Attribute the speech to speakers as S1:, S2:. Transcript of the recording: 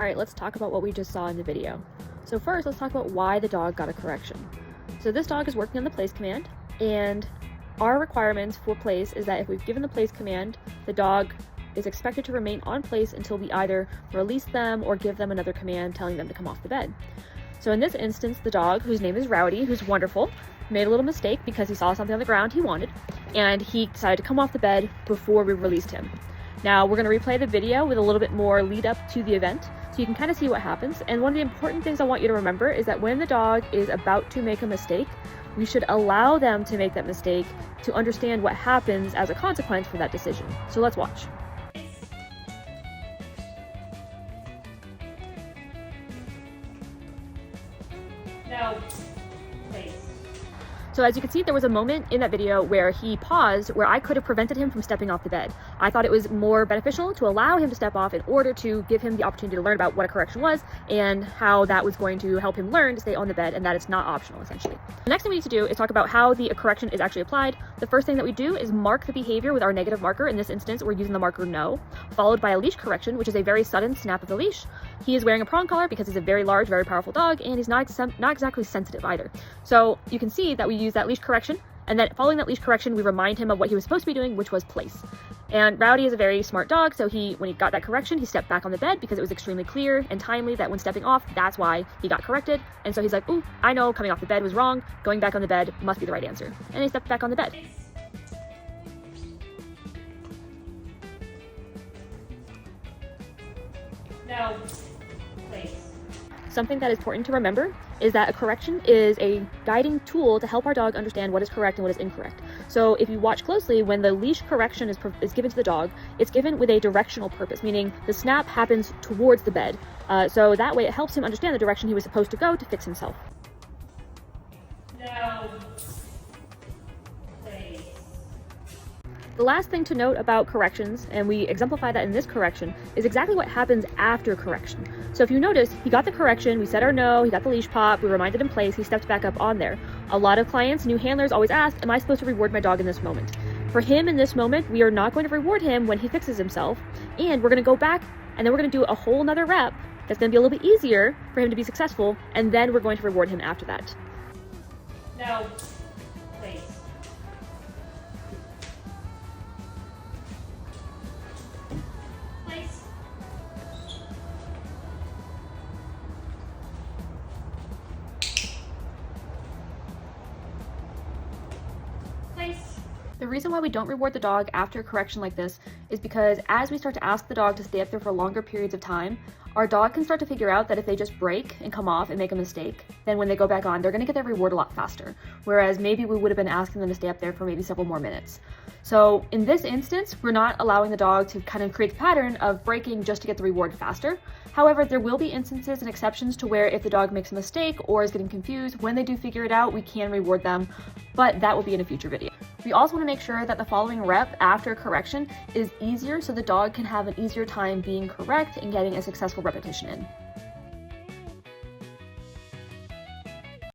S1: Alright, let's talk about what we just saw in the video. So first, let's talk about why the dog got a correction. So this dog is working on the place command, and our requirements for place is that if we've given the place command, the dog is expected to remain on place until we either release them or give them another command telling them to come off the bed. So in this instance, the dog, whose name is Rowdy, who's wonderful, made a little mistake because he saw something on the ground he wanted, and he decided to come off the bed before we released him. Now we're going to replay the video with a little bit more lead up to the event so you can kind of see what happens. And one of the important things I want you to remember is that when the dog is about to make a mistake, we should allow them to make that mistake to understand what happens as a consequence for that decision. So let's watch.
S2: No. Place.
S1: So as you can see, there was a moment in that video where he paused, where I could have prevented him from stepping off the bed. I thought it was more beneficial to allow him to step off in order to give him the opportunity to learn about what a correction was and how that was going to help him learn to stay on the bed and that it's not optional, essentially. The next thing we need to do is talk about how the correction is actually applied. The first thing that we do is mark the behavior with our negative marker. In this instance, we're using the marker no, followed by a leash correction, which is a very sudden snap of the leash. He is wearing a prong collar because he's a very large, very powerful dog, and he's not exactly sensitive either. So you can see that we use that leash correction, and then following that leash correction, we remind him of what he was supposed to be doing, which was place. And Rowdy is a very smart dog, so when he got that correction, he stepped back on the bed because it was extremely clear and timely that when stepping off, that's why he got corrected. And so he's like, ooh, I know coming off the bed was wrong, going back on the bed must be the right answer. And he stepped back on the bed.
S2: No. Place.
S1: Something that is important to remember is that a correction is a guiding tool to help our dog understand what is correct and what is incorrect. So if you watch closely, when the leash correction is given to the dog, it's given with a directional purpose, meaning the snap happens towards the bed. So that way it helps him understand the direction he was supposed to go to fix himself.
S2: No. Place.
S1: The last thing to note about corrections, and we exemplify that in this correction, is exactly what happens after correction. So if you notice, he got the correction, we said our no, he got the leash pop, we reminded him place, he stepped back up on there. A lot of clients, new handlers always ask, am I supposed to reward my dog in this moment? For him in this moment, we are not going to reward him when he fixes himself, and we're going to go back and then we're going to do a whole nother rep that's going to be a little bit easier for him to be successful, and then we're going to reward him after that.
S2: No. Place. Place. Place.
S1: The reason why we don't reward the dog after a correction like this is because as we start to ask the dog to stay up there for longer periods of time, our dog can start to figure out that if they just break and come off and make a mistake, then when they go back on, they're going to get their reward a lot faster. Whereas maybe we would have been asking them to stay up there for maybe several more minutes. So in this instance, we're not allowing the dog to kind of create the pattern of breaking just to get the reward faster. However, there will be instances and exceptions to where if the dog makes a mistake or is getting confused, when they do figure it out, we can reward them, but that will be in a future video. We also want to make sure that the following rep after correction is easier so the dog can have an easier time being correct and getting a successful repetition in.